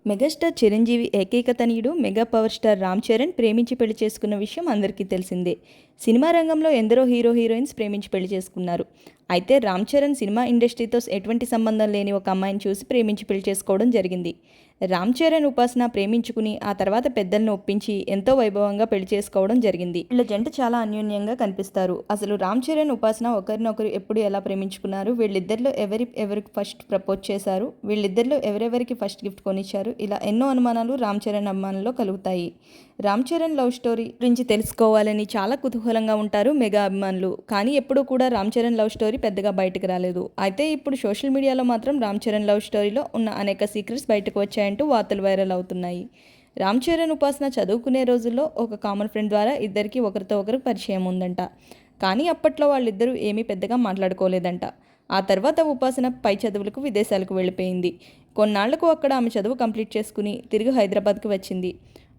Megastar Chiranjeevi ఏకైక తనయుడు mega power star Ram Charan ప్రేమించి పెళ్లి చేసుకున్న విషయం అందరికీ తెలిసిందే. సినిమా రంగంలో ఎందరో హీరోయిన్స్ ప్రేమించి పెళ్లి చేసుకున్నారు. అయితే రామ్ చరణ్ సినిమా ఇండస్ట్రీతో ఎటువంటి సంబంధం లేని ఒక అమ్మాయిని చూసి ప్రేమించి పెళ్లి చేసుకోవడం జరిగింది. రామ్ చరణ్ ఉపాసన ప్రేమించుకుని ఆ తర్వాత పెద్దలను ఒప్పించి ఎంతో వైభవంగా పెళ్లి చేసుకోవడం జరిగింది. వీళ్ళ జంట చాలా అన్యోన్యంగా కనిపిస్తారు. అసలు రామ్ చరణ్ ఉపాసన ఒకరినొకరు ఎప్పుడు ఎలా ప్రేమించుకున్నారు, వీళ్ళిద్దరిలో ఎవరికి ఫస్ట్ ప్రపోజ్ చేశారు, వీళ్ళిద్దరిలో ఎవరెవరికి ఫస్ట్ గిఫ్ట్ కొనిచ్చారు, ఇలా ఎన్నో అనుమానాలు రామ్ చరణ్ అభిమానుల్లో కలుగుతాయి. రామ్ చరణ్ లవ్ స్టోరీ గురించి తెలుసుకోవాలని చాలా కుతూహలంగా ఉంటారు మెగా అభిమానులు. కానీ ఎప్పుడూ కూడా రామ్ చరణ్ లవ్ స్టోరీ పెద్దగా బయటకు రాలేదు. అయితే ఇప్పుడు సోషల్ మీడియాలో మాత్రం రామ్ చరణ్ లవ్ స్టోరీలో ఉన్న అనేక సీక్రెట్స్ బయటకు వచ్చాయంటూ వార్తలు వైరల్ అవుతున్నాయి. రామ్ చరణ్ ఉపాసన చదువుకునే రోజుల్లో ఒక కామన్ ఫ్రెండ్ ద్వారా ఇద్దరికి ఒకరితో ఒకరు పరిచయం ఉందంట. కానీ అప్పట్లో వాళ్ళిద్దరూ ఏమీ పెద్దగా మాట్లాడుకోలేదంట. ఆ తర్వాత ఉపాసన పై చదువులకు విదేశాలకు వెళ్ళిపోయింది. కొన్నాళ్లకు అక్కడ ఆమె చదువు కంప్లీట్ చేసుకుని తిరిగి హైదరాబాద్కి వచ్చింది.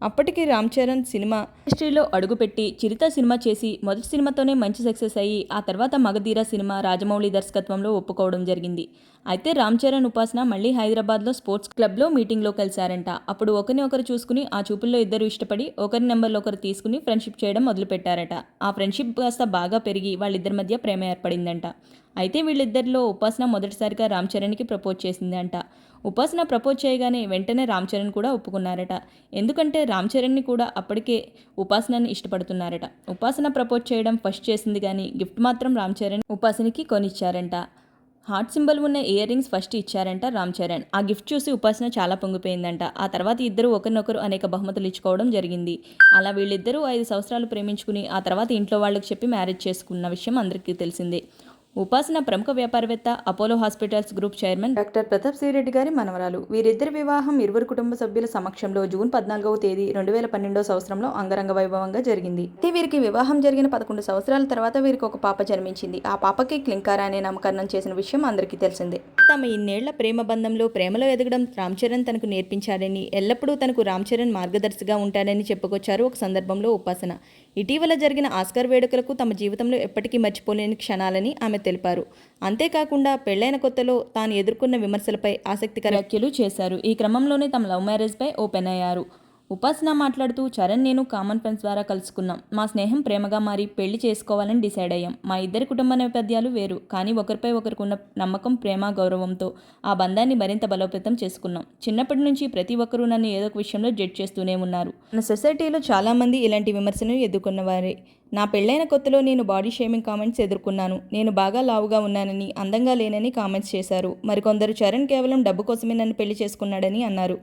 అప్పటికి రామ్ చరణ్ సినిమా ఇండస్ట్రీలో అడుగుపెట్టి చిరుత సినిమా చేసి మొదటి సినిమాతోనే మంచి సక్సెస్ అయ్యి ఆ తర్వాత మగధీర సినిమా రాజమౌళి దర్శకత్వంలో ఒప్పుకోవడం జరిగింది. అయితే రామ్ చరణ్ ఉపాసన మళ్ళీ హైదరాబాద్లో స్పోర్ట్స్ క్లబ్లో మీటింగ్లో కలిశారంట. అప్పుడు ఒకరిని ఒకరు చూసుకుని ఆ చూపుల్లో ఇద్దరు ఇష్టపడి ఒకరి నెంబర్లు ఒకరు తీసుకుని ఫ్రెండ్షిప్ చేయడం మొదలుపెట్టారట. ఆ ఫ్రెండ్షిప్ కాస్త బాగా పెరిగి వాళ్ళిద్దరి మధ్య ప్రేమ ఏర్పడిందంట. అయితే వీళ్ళిద్దరిలో ఉపాసన మొదటిసారిగా రామ్ చరణ్కి ప్రపోజ్ చేసిందంట. ఉపాసన ప్రపోజ్ చేయగానే వెంటనే రామ్ చరణ్ కూడా ఒప్పుకున్నారట. ఎందుకంటే రామ్ చరణ్ని కూడా అప్పటికే ఉపాసనని ఇష్టపడుతున్నారట. ఉపాసన ప్రపోజ్ చేయడం ఫస్ట్ చేసింది కానీ గిఫ్ట్ మాత్రం రామ్ చరణ్ ఉపాసనకి కొనిచ్చారంట. హార్ట్ సింబల్ ఉన్న ఇయర్ రింగ్స్ ఫస్ట్ ఇచ్చారంట రామ్ చరణ్. ఆ గిఫ్ట్ చూసి ఉపాసన చాలా పొంగిపోయిందంట. ఆ తర్వాత ఇద్దరు ఒకరినొకరు అనేక బహుమతులు ఇచ్చుకోవడం జరిగింది. అలా వీళ్ళిద్దరూ 5 సంవత్సరాలు ప్రేమించుకుని ఆ తర్వాత ఇంట్లో వాళ్ళకి చెప్పి మ్యారేజ్ చేసుకున్న విషయం అందరికీ తెలిసిందే. ఉపాసన ప్రముఖ వ్యాపారవేత్త, Apollo hospitals group chairman doctor Pratap C Reddy గారి మనవరాలు. వీరిద్దరి వివాహం ఇరువురు కుటుంబ సభ్యుల సమక్షంలో జూన్ 14వ తేదీ 2012వ సంవత్సరంలో అంగరంగ వైభవంగా జరిగింది. వీరికి వివాహం జరిగిన 11 సంవత్సరాల తర్వాత వీరికి ఒక పాప జన్మించింది. ఆ పాపకి క్లింకారా అనే నామకరణం చేసిన విషయం అందరికీ తెలిసిందే. తమ ఇన్నేళ్ల ప్రేమ బంధంలో ప్రేమలో ఎదగడం రామ్ చరణ్ తనకు నేర్పించాడని, ఎల్లప్పుడూ తనకు రామ్ చరణ్ మార్గదర్శిగా ఉంటాడని చెప్పుకొచ్చారు ఒక సందర్భంలో ఉపాసన. ఇటీవల జరిగిన ఆస్కార్ వేడుకలకు తమ జీవితంలో ఎప్పటికీ మర్చిపోలేని క్షణాలని ఆమె తెలిపారు. అంతేకాకుండా పెళ్లైన కొత్తలో తాను ఎదుర్కొన్న విమర్శలపై ఆసక్తికర వ్యాఖ్యలు చేశారు. ఈ క్రమంలోనే తమ లవ్ మ్యారేజ్పై ఓపెన్ అయ్యారు. ఉపాసన మాట్లాడుతూ, చరణ్ నేను కామన్ ఫ్రెండ్స్ ద్వారా కలుసుకున్నాం. మా స్నేహం ప్రేమగా మారి పెళ్లి చేసుకోవాలని డిసైడ్ అయ్యాం. మా ఇద్దరి కుటుంబ నేపథ్యాలు వేరు, కానీ ఒకరిపై ఒకరికున్న నమ్మకం, ప్రేమ, గౌరవంతో ఆ బంధాన్ని మరింత బలోపేతం చేసుకున్నాం. చిన్నప్పటి నుంచి ప్రతి ఒక్కరూ నన్ను ఏదో ఒక విషయంలో జడ్జ్ చేస్తూనే ఉన్నారు. మన సొసైటీలో చాలామంది ఇలాంటి విమర్శను ఎదుర్కొన్నవారే. నా పెళ్లైన కొత్తలో నేను బాడీ షేమింగ్ కామెంట్స్ ఎదుర్కొన్నాను. నేను బాగా లావుగా ఉన్నానని, అందంగా లేనని కామెంట్స్ చేశారు. మరికొందరు చరణ్ కేవలం డబ్బు కోసమే నన్ను పెళ్లి చేసుకున్నాడని అన్నారు.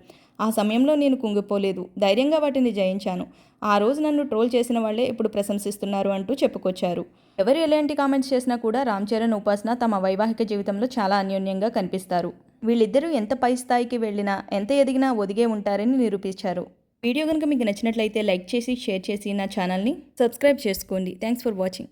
ఆ సమయంలో నేను కుంగిపోలేదు, ధైర్యంగా వాటిని జయించాను. ఆ రోజు నన్ను ట్రోల్ చేసిన వాళ్లే ఇప్పుడు ప్రశంసిస్తున్నారు అంటూ చెప్పుకొచ్చారు. ఎవరు ఎలాంటి కామెంట్స్ చేసినా కూడా రామ్ చరణ్, ఉపాసన తమ వైవాహిక జీవితంలో చాలా అన్యోన్యంగా కనిపిస్తారు. వీళ్ళిద్దరూ ఎంత పై స్థాయికి వెళ్ళినా, ఎంత ఎదిగినా ఒదిగే ఉంటారని నిరూపించారు. వీడియో కనుక మీకు నచ్చినట్లయితే లైక్ చేసి, షేర్ చేసి నా ఛానల్ని సబ్స్క్రైబ్ చేసుకోండి. Thanks for watching.